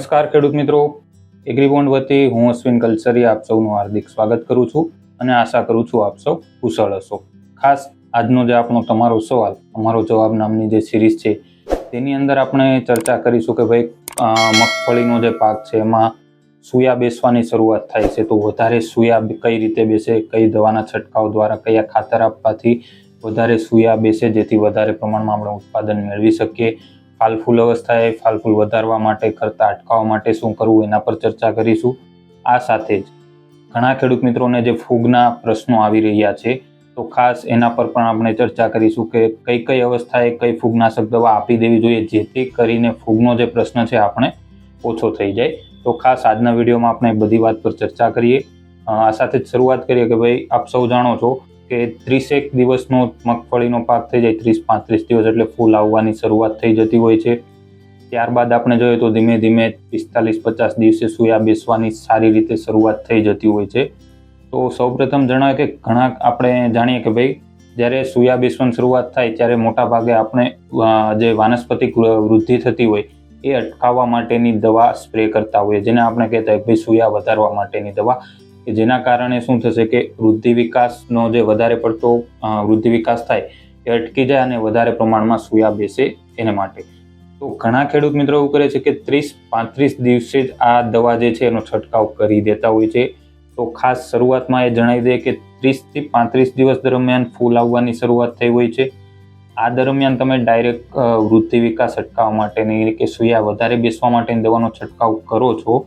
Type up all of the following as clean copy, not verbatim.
નમસ્કાર ખેડૂત મિત્રો, એગ્રીબોન્ડ વતી હું અશ્વિન કલસરી આપ સૌનું હાર્દિક સ્વાગત કરું છું અને આશા કરું છું આપ સૌ કુશળ હશો। ખાસ આજનો જે આપણો તમારો સવાલ તમારો જવાબ નામની જે સિરીઝ છે તેની અંદર આપણે ચર્ચા કરીશું કે ભાઈ મગફળીનો જે પાક છે એમાં સૂયા બેસવાની શરૂઆત થાય છે તો વધારે સૂયા કઈ રીતે બેસે, કઈ દવાના છંટકાવ દ્વારા, કયા ખાતર આપવાથી વધારે સૂયા બેસે જેથી વધારે પ્રમાણમાં આપણે ઉત્પાદન મેળવી શકીએ, ફાલફૂલ અવસ્થાએ ફાલફૂલ વધારવા માટે કરતા અટકાવવા માટે શું કરવું એના પર ચર્ચા કરીશું। આ સાથે જ ઘણા ખેડૂત મિત્રોને જે ફૂગના પ્રશ્નો આવી રહ્યા છે તો ખાસ એના પર પણ આપણે ચર્ચા કરીશું કે કઈ કઈ અવસ્થાએ કઈ ફૂગનાશક દવા આપી દેવી જોઈએ જેથી કરીને ફૂગનો જે પ્રશ્ન છે આપણે ઓછો થઈ જાય। તો ખાસ આજના વિડીયોમાં આપણે બધી વાત પર ચર્ચા કરીએ। આ સાથે જ શરૂઆત કરીએ કે ભાઈ આપ સૌ જાણો છો કે 30 દિવસનો મગફળીનો પાક થઈ જાય, 30-35 દિવસ એટલે ફૂલ આવવાની શરૂઆત થઈ જતી હોય છે। ત્યારબાદ આપણે જોઈએ તો ધીમે ધીમે 45-50 દિવસે સૂયા બેસવાની સારી રીતે શરૂઆત થઈ જતી હોય છે। તો સૌપ્રથમ જણાવે કે ઘણા આપણે જાણીએ કે ભાઈ જ્યારે સૂયા બેસવાની શરૂઆત થાય ત્યારે મોટા ભાગે આપણે જે વાનસ્પતિક વૃદ્ધિ થતી હોય એ અટકાવવા માટેની દવા સ્પ્રે કરતા હોઈએ, જેને આપણે કહેતા હોય ભાઈ સૂયા વધારવા માટેની દવા, કે જેના કારણે શું થશે કે વૃદ્ધિ વિકાસનો જે વધારે પડતો વૃદ્ધિ વિકાસ થાય એ અટકી જાય અને વધારે પ્રમાણમાં સૂયા બેસે એને માટે। તો ઘણા ખેડૂત મિત્રો એવું કરે છે કે 30-35 દિવસે જ આ દવા જે છે એનો છંટકાવ કરી દેતા હોય છે। તો ખાસ શરૂઆતમાં એ જણાવી દે કે 30-35 દિવસ દરમિયાન ફૂલ આવવાની શરૂઆત થઈ હોય છે। આ દરમિયાન તમે ડાયરેક્ટ વૃદ્ધિ વિકાસ અટકાવવા માટેની કે સૂયા વધારે બેસવા માટેની દવાનો છંટકાવ કરો છો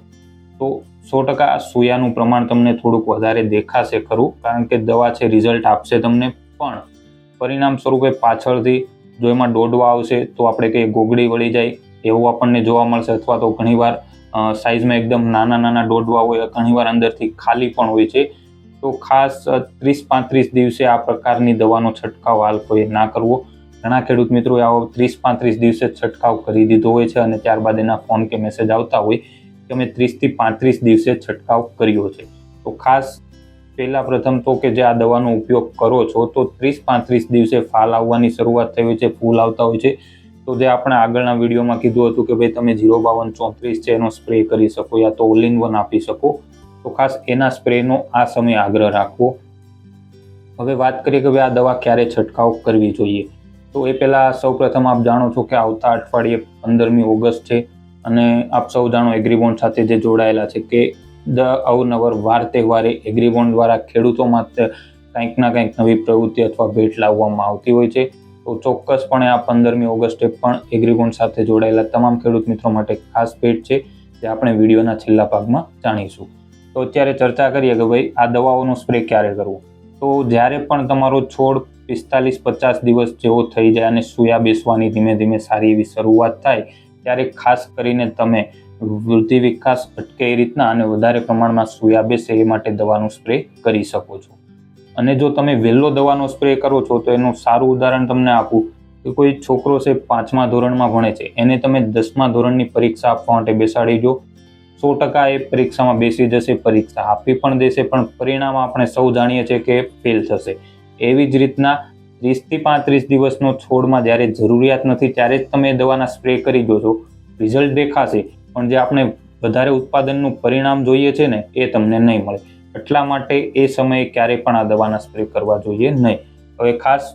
તો 100% સૂયાનું પ્રમાણ તમને થોડુંક વધારે દેખાશે ખરું, કારણ કે દવા છે રિઝલ્ટ આપશે તમને, પણ પરિણામ સ્વરૂપે પાછળથી જો એમાં દોડવા આવશે તો આપણે કહીએ ગોગડી વળી જાય એવું આપણને જોવા મળશે, અથવા તો ઘણીવાર સાઇઝમાં એકદમ નાના નાના દોડવા હોય, ઘણીવાર અંદરથી ખાલી પણ હોય છે। તો ખાસ 30-35 દિવસે આ પ્રકારની દવાનો છંટકાવ હાલ કોઈ ના કરવો। ઘણા ખેડૂત મિત્રોએ આવો 30-35 દિવસે છંટકાવ કરી દીધો હોય છે અને ત્યારબાદ એના ફોન કે મેસેજ આવતા હોય કે અમે 30-35 દિવસે છંટકાવ કર્યો છે। તો ખાસ પહેલા પ્રથમ તો કે જે આ દવાનો ઉપયોગ કરો છો તો 30-35 દિવસે ફાલ આવવાની શરૂઆત થઈ હોય છે, ફૂલ આવતા હોય છે। તો જે આપણે આગળના વિડીયોમાં કીધું હતું કે ભાઈ તમે 05234 છે એનો સ્પ્રે કરી શકો યા તો ઓલ ઇન વન આપી શકો, તો ખાસ એના સ્પ્રેનો આ સમયે આગ્રહ રાખવો। હવે વાત કરીએ કે ભાઈ આ દવા ક્યારે છંટકાવ કરવી જોઈએ, તો એ પહેલાં સૌપ્રથમ આપ જાણો છો કે આવતા અઠવાડિયે 15મી ઓગસ્ટ છે અને આપ સૌ જાણો એગ્રીબોન્ડ સાથે જે જોડાયેલા છે કે અવનવર વાર તહેવારે એગ્રીબોન્ડ દ્વારા ખેડૂતો માટે કંઈક ના કંઈક નવી પ્રવૃત્તિ અથવા ભેટ લાવવામાં આવતી હોય છે। તો ચોક્કસપણે આ 15મી ઓગસ્ટે પણ એગ્રીબોન્ડ સાથે જોડાયેલા તમામ ખેડૂત મિત્રો માટે ખાસ ભેટ છે જે આપણે વિડીયોના છેલ્લા ભાગમાં જાણીશું। તો અત્યારે ચર્ચા કરીએ કે ભાઈ આ દવાઓનો સ્પ્રે ક્યારે કરવો। તો જ્યારે પણ તમારો છોડ 45-50 દિવસ જેવો થઈ જાય અને સૂયા બેસવાની ધીમે ધીમે સારી એવી શરૂઆત થાય ત્યારે ખાસ કરીને તમે વૃદ્ધિ વિકાસ અટકે એ રીતના અને વધારે પ્રમાણમાં સૂયા બેસે એ માટે દવાનું સ્પ્રે કરી શકો છો। અને જો તમે વહેલો દવાનો સ્પ્રે કરો છો તો એનું સારું ઉદાહરણ તમને આપું કે કોઈ છોકરો છે 5મા ધોરણમાં ભણે છે, એને તમે 10મા ધોરણની પરીક્ષા આપવા માટે બેસાડી દો, 100% એ પરીક્ષામાં બેસી જશે, પરીક્ષા આપી પણ દેશે, પણ પરિણામ આપણે સૌ જાણીએ છીએ કે ફેલ થશે। એવી જ રીતના 30-35 દિવસનો છોડમાં જ્યારે જરૂરિયાત નથી ત્યારે જ તમે દવાના સ્પ્રે કરી દો છો, રિઝલ્ટ દેખાશે પણ જે આપણે વધારે ઉત્પાદનનું પરિણામ જોઈએ છે ને એ તમને નહીં મળે। એટલા માટે એ સમયે ક્યારેય પણ આ દવાના સ્પ્રે કરવા જોઈએ નહીં। હવે ખાસ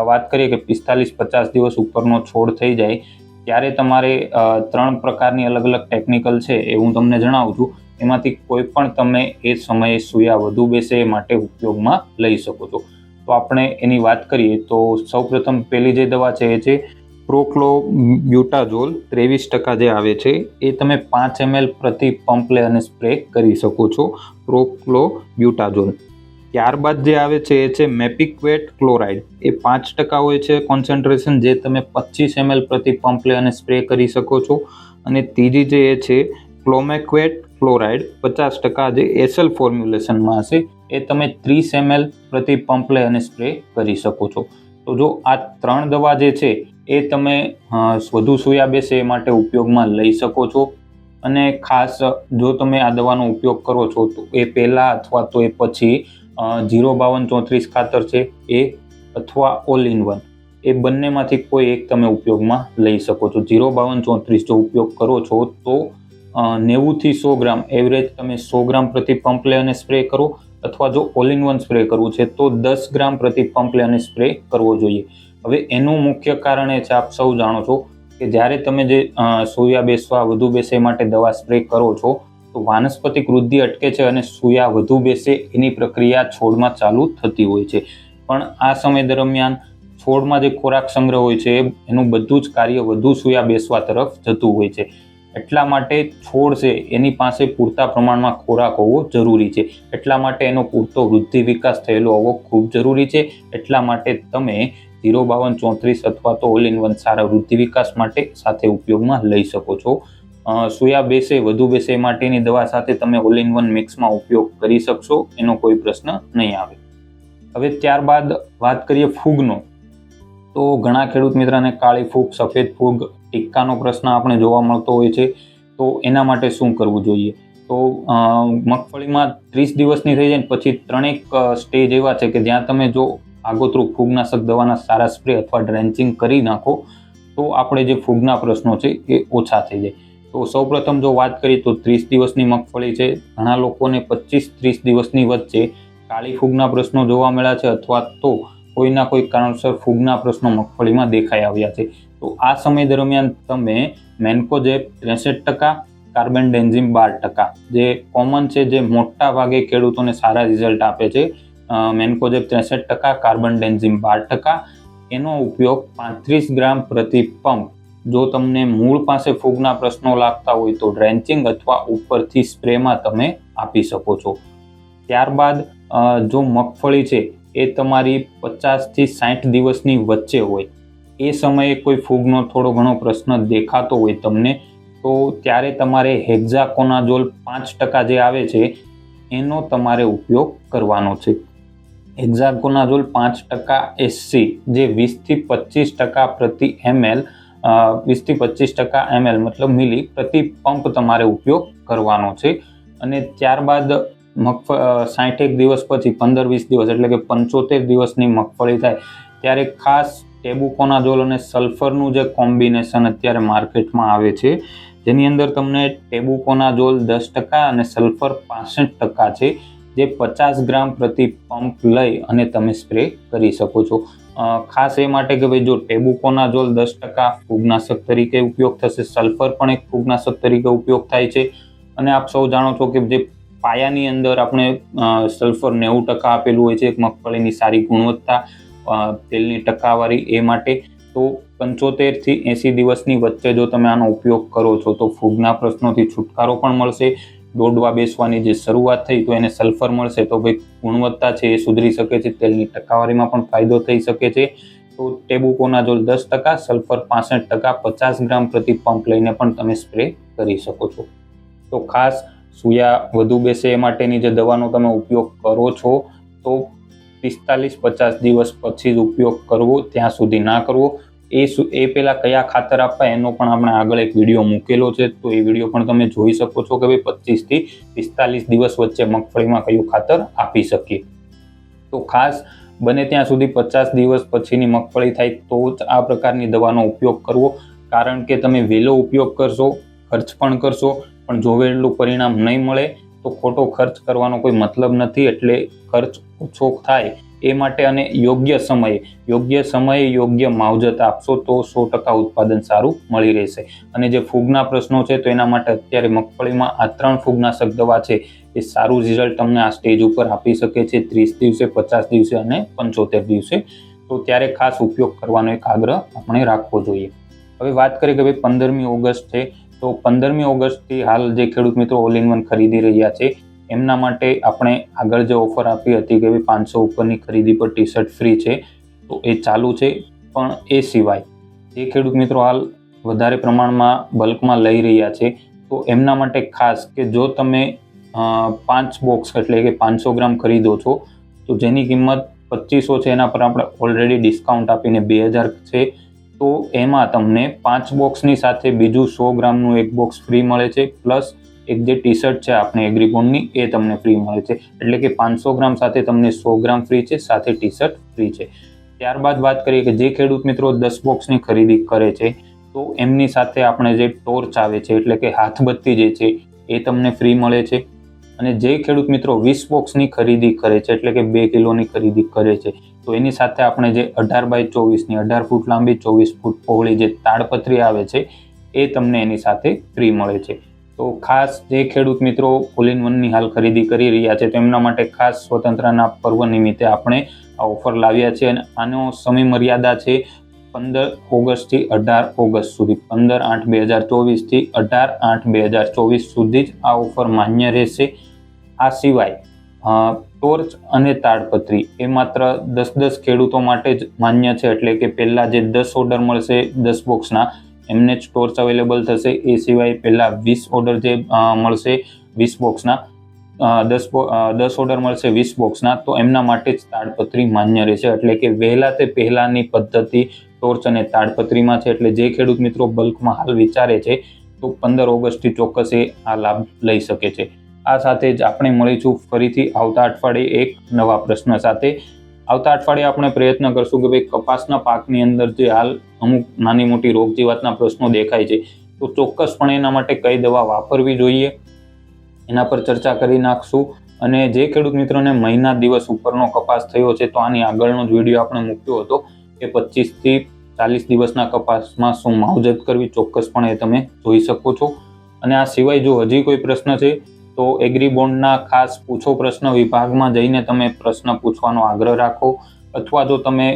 વાત કરીએ કે 45-50 દિવસ ઉપરનો છોડ થઈ જાય ત્યારે તમારે 3 પ્રકારની અલગ અલગ ટેકનિકલ છે એ હું તમને જણાવું છું, એમાંથી કોઈ પણ તમે એ સમયે સૂયા વધુ બેસે એ માટે ઉપયોગમાં લઈ શકો છો। તો આપણે એની વાત કરીએ તો સૌપ્રથમ પહેલી જે દવા છે એ છે પ્રોક્લોબ્યુટાઝોલ 23% જે આવે છે એ તમે 5 ml પ્રતિ પંપ લે અને સ્પ્રે કરી શકો છો, પ્રોક્લોબ્યુટાઝોલ। ત્યારબાદ જે આવે છે એ છે મેપિક્વેટ ક્લોરાઇડ, એ 5% હોય છે કોન્સન્ટ્રેશન, જે તમે 25 ml પ્રતિ પંપ લે અને સ્પ્રે કરી શકો છો। અને ત્રીજી જે એ છે ક્લોમેક્વેટ ક્લોરાઇડ 50% જે એસએલ ફોર્મ્યુલેશનમાં હશે એ તમે 30 ml પ્રતિ પંપ લે અને સ્પ્રે કરી શકો છો। તો જો આ 3 દવા જે છે એ તમે વધુ સૂયા બેસે એ માટે ઉપયોગમાં લઈ શકો છો। અને ખાસ જો તમે આ દવાનો ઉપયોગ કરો છો તો એ પહેલાં અથવા તો એ પછી 05234 ખાતર છે એ અથવા ઓલ ઇન વન એ બંનેમાંથી કોઈ એક તમે ઉપયોગમાં લઈ શકો છો। 05234 જો ઉપયોગ કરો છો તો 90 થી 100 ગ્રામ એવરેજ તમે 100 ગ્રામ પ્રતિ પંપ લઈ અને સ્પ્રે કરો, અથવા જો ઓલ ઇન વન સ્પ્રે કરવું છે તો 10 ગ્રામ પ્રતિ પંપ લઈ અને સ્પ્રે કરવો જોઈએ. હવે એનું મુખ્ય કારણ એ છે, આપ સૌ જાણો છો કે જ્યારે તમે જે સોયા બેસવા વધુ બેસે માટે દવા સ્પ્રે કરો છો તો વાનસ્પતિક વૃદ્ધિ અટકે છે અને સોયા વધુ બેસે એની પ્રક્રિયા છોડમાં ચાલુ થતી હોય છે. પણ આ સમય દરમિયાન છોડમાં જે ખોરાક સંગ્રહ હોય છે એનું બધું જ કાર્ય વધુ સોયા બેસવા તરફ જતું હોય છે. એટલા માટે છોડ છે એની પાસે પૂરતા પ્રમાણમાં ખોરાક હોવો જરૂરી છે. એટલા માટે એનો પૂરતો વૃદ્ધિ વિકાસ થયેલો હોવો ખૂબ જરૂરી છે. એટલા માટે તમે 05234 અથવા તો ઓલ ઇન વન સારા વૃદ્ધિ વિકાસ માટે સાથે ઉપયોગમાં લઈ શકો છો. સોયા બેસે વધુ બેસે માટેની દવા સાથે તમે ઓલ ઇન વન મિક્સમાં ઉપયોગ કરી શકશો, એનો કોઈ પ્રશ્ન નહીં આવે. હવે ત્યારબાદ વાત કરીએ ફૂગનો, તો ઘણા ખેડૂત મિત્રોને કાળી ફૂગ, સફેદ ફૂગ, ટીક્કાનો પ્રશ્ન આપણે જોવા મળતો હોય છે. તો એના માટે શું કરવું જોઈએ? તો મગફળીમાં 30 દિવસની થઈ જાય ને પછી 3 સ્ટેજ એવા છે કે જ્યાં તમે જો આગોતરું ફૂગનાશક દવાના સારા સ્પ્રે અથવા ડ્રેન્ચિંગ કરી નાખો તો આપણે જે ફૂગના પ્રશ્નો છે એ ઓછા થઈ જાય. તો સૌપ્રથમ જો વાત કરીએ તો 30 દિવસની મગફળી છે, ઘણા લોકોને 25-30 દિવસની વચ્ચે કાળી ફૂગના પ્રશ્નો જોવા મળ્યા છે, અથવા તો કોઈના કોઈ કારણસર ફૂગના પ્રશ્નો મગફળીમાં દેખાઈ આવ્યા છે. તો આ સમય દરમિયાન તમે મેન્કોજેબ 63%, કાર્બેન્ડેન્ઝિમ 12%, જે કોમન છે, જે મોટા ભાગે ખેડૂતોને સારા રિઝલ્ટ આપે છે, મેન્કોજેબ 63%, કાર્બેન્ડેન્ઝિમ 12%, એનો ઉપયોગ 35 ગ્રામ પ્રતિ પંપ જો તમને મૂળ પાસે ફૂગના પ્રશ્નો લાગતા હોય તો ડ્રેન્ચિંગ અથવા ઉપરથી સ્પ્રેમાં તમે આપી શકો છો. ત્યારબાદ જો મગફળી છે એ તમારી 50 થી 60 દિવસની વચ્ચે હોય, એ સમયે કોઈ ફૂગનો થોડો ઘણો પ્રશ્ન દેખાતો હોય તમને, તો ત્યારે તમારે હેક્ઝાકોનાઝોલ 5% જે આવે છે એનો તમારે ઉપયોગ કરવાનો છે. હેક્ઝાકોનાઝોલ 5% SC જે 20 થી 25% પ્રતિ ml 20 થી 25% ml મતલબ મિલી પ્રતિ પંપ તમારે ઉપયોગ કરવાનો છે. અને ત્યારબાદ 61 દિવસ પછી 15-20 દિવસ એટલે કે 75 દિવસની મગફળી થાય ત્યારે ખાસ ટેબુકોનાઝોલ અને સલ્ફરનું જે કોમ્બિનેશન અત્યારે માર્કેટમાં આવે છે, જેની અંદર તમને ટેબુકોનાઝોલ 10% અને સલ્ફર 65% છે, જે 50 ગ્રામ પ્રતિ પંપ લઈ અને તમે સ્પ્રે કરી શકો છો. ખાસ એ માટે કે ભાઈ જો ટેબુકોનાઝોલ 10% ફૂગનાશક તરીકે ઉપયોગ થશે, સલ્ફર પણ એક ફૂગનાશક તરીકે ઉપયોગ થાય છે. અને આપ સૌ જાણો છો કે જે પાયાની અંદર આપણે સલ્ફર 90% આપેલું હોય છે મગફળીની સારી ગુણવત્તા, તેલની ટકાવારી એ માટે. તો 75 થી 80 દિવસની વચ્ચે જો તમે આનો ઉપયોગ કરો છો તો ફૂગના પ્રશ્નોથી છુટકારો પણ મળશે. દોડવા બેસવાની જે શરૂઆત થઈ તો એને સલ્ફર મળશે તો ભાઈ ગુણવત્તા છે એ સુધરી શકે છે, તેલની ટકાવારીમાં પણ ફાયદો થઈ શકે છે. તો ટેબુકોનાઝોલ 10%, સલ્ફર 65%, 50 ગ્રામ પ્રતિ પંપ લઈને પણ તમે સ્પ્રે કરી શકો છો. તો ખાસ સોયા વધુ બેસે એ માટેની જે દવાનો તમે ઉપયોગ કરો છો તો 45-50 દિવસ પછી જ ઉપયોગ કરવો, ત્યાં સુધી ના કરવો. એ પહેલાં કયા ખાતર આપવા એનો પણ આપણે આગળ એક વિડીયો મૂકેલો છે, તો એ વિડીયો પણ તમે જોઈ શકો છો કે ભાઈ 25 થી 45 દિવસ વચ્ચે મગફળીમાં કયું ખાતર આપી શકીએ. તો ખાસ બને ત્યાં સુધી 50 દિવસ પછીની મગફળી થાય તો જ આ પ્રકારની દવાનો ઉપયોગ કરવો, કારણ કે તમે વહેલો ઉપયોગ કરશો, ખર્ચ પણ કરશો, પણ જોવેલું પરિણામ નહીં મળે તો ખોટો ખર્ચ કરવાનો કોઈ મતલબ નથી. એટલે ખર્ચ ઓછો થાય એ માટે અને યોગ્ય સમયે યોગ્ય માવજત આપશો તો 100% ઉત્પાદન સારું મળી રહેશે. અને જે ફૂગના પ્રશ્નો છે તો એના માટે અત્યારે મગફળીમાં આ 3 ફૂગનાશક દવા છે એ સારું રિઝલ્ટ તમને આ સ્ટેજ ઉપર આપી શકે છે, 30 દિવસે, 50 દિવસે અને 75 દિવસે. તો ત્યારે ખાસ ઉપયોગ કરવાનો એક આગ્રહ આપણે રાખવો જોઈએ. હવે વાત કરીએ કે ભાઈ 15મી ઓગસ્ટ છે, તો 15મી ઓગસ્ટથી હાલ જે ખેડૂત મિત્રો ઓલ ઇન વન ખરીદી રહ્યા છે એમના માટે આપણે આગળ જે ઓફર આપી હતી કે 500 ઉપરની ખરીદી પર ટી શર્ટ ફ્રી છે, તો એ ચાલુ છે. પણ એ સિવાય જે ખેડૂત મિત્રો હાલ વધારે પ્રમાણમાં બલ્કમાં લઈ રહ્યા છે તો એમના માટે ખાસ કે જો તમે 5 બોક્સ એટલે કે 500 ગ્રામ ખરીદો છો તો જેની કિંમત 2500 છે એના પર આપણે ઓલરેડી ડિસ્કાઉન્ટ આપીને 2000 છે, તો એમાં તમને 5 બોક્સની સાથે બીજું 100 ગ્રામનું એક બોક્સ ફ્રી મળે છે, પ્લસ એક જે ટી શર્ટ છે આપણે એગ્રીબોન્ડની એ તમને ફ્રી મળે છે. એટલે કે 500 ગ્રામ સાથે તમને 100 ગ્રામ ફ્રી છે, સાથે ટી શર્ટ ફ્રી છે. ત્યારબાદ વાત કરીએ કે જે ખેડૂત મિત્રો 10 બોક્સની ખરીદી કરે છે તો એમની સાથે આપણે જે ટોર્ચ આવે છે એટલે કે હાથબત્તી જે છે એ તમને ફ્રી મળે છે. અને જે ખેડૂત મિત્રો 20 બોક્સની ખરીદી કરે છે એટલે કે 2 કિલોની ખરીદી કરે છે તો એની સાથે આપણે જે 18x24ની 18 ફૂટ લાંબી 24 ફૂટ પહોળી જે તાડપત્રી આવે છે એ તમને એની સાથે ફ્રી મળે છે. તો ખાસ જે ખેડૂત મિત્રો ઓલ ઇન વનની હાલ ખરીદી કરી રહ્યા છે તો એમના માટે ખાસ સ્વતંત્રતા પર્વ નિમિત્તે આપણે આ ઓફર લાવ્યા છે. અને આનો સમય મર્યાદા છે 15 ઓગસ્ટથી 18 ઓગસ્ટ સુધી. 15/8/2024 થી 18/8/2024 સુધી જ આ ઓફર માન્ય રહેશે. આ સિવાય ટોર્ચ અને તાડપત્રી એ માત્ર 10 ખેડૂતો માટે જ માન્ય છે. એટલે કે પહેલા જે 10 ઓર્ડર મળશે 10 બોક્સના એમને જ ટોર્ચ અવેલેબલ થશે. એ સિવાય પહેલા 20 ઓર્ડર જે મળશે 20 બોક્સના 10 ઓર્ડર મળશે 20 બોક્સના તો એમના માટે જ તાડપત્રી માન્ય રહેશે. એટલે કે વહેલા તે પહેલાની પદ્ધતિ ટોર્ચ અને તાડપત્રીમાં છે. એટલે જે ખેડૂત મિત્રો બલ્કમાં હાલ વિચારે છે તો 15 ઓગસ્ટથી ચોક્કસ એ આ લાભ લઈ શકે છે. આ સાથે જ આપણે મળીશું ફરીથી આવતા અઠવાડિયે એક નવા પ્રશ્ન સાથે. આવતા અઠવાડિયે આપણે પ્રયત્ન કરશું કે ભાઈ કપાસના પાકની અંદર જે હાલ અમુક નાની મોટી રોગ જીવાતના પ્રશ્નો દેખાય છે તો ચોક્કસપણે એના માટે કઈ દવા વાપરવી જોઈએ એના પર ચર્ચા કરી નાખશું. અને જે ખેડૂત મિત્રોને મહિના દિવસ ઉપરનો કપાસ થયો છે તો આની આગળનો જ વિડીયો આપણે મૂક્યો હતો કે 25 થી 40 દિવસના કપાસમાં શું માવજત કરવી, ચોક્કસપણે તમે જોઈ શકો છો. અને આ સિવાય જો હજી કોઈ પ્રશ્ન છે તો એગ્રીબોન્ડના ખાસ પૂછો પ્રશ્ન વિભાગમાં જઈને તમે પ્રશ્ન પૂછવાનો આગ્રહ રાખો. અથવા જો તમે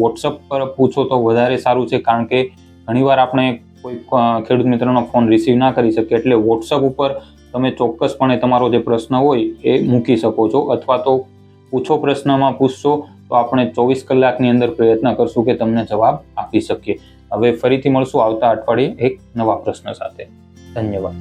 વોટ્સઅપ પર પૂછો તો વધારે સારું છે, કારણ કે ઘણીવાર આપણે કોઈ ખેડૂત મિત્રનો ફોન રિસીવ ના કરી શકીએ. એટલે વોટ્સઅપ ઉપર તમે ચોક્કસપણે તમારો જે પ્રશ્ન હોય એ મૂકી શકો છો. અથવા તો પૂછો પ્રશ્નમાં પૂછશો તો આપણે 24 કલાકની અંદર પ્રયત્ન કરશું કે તમને જવાબ આપી શકીએ. હવે ફરીથી મળશું આવતા અઠવાડિયે એક નવા પ્રશ્ન સાથે. ધન્યવાદ.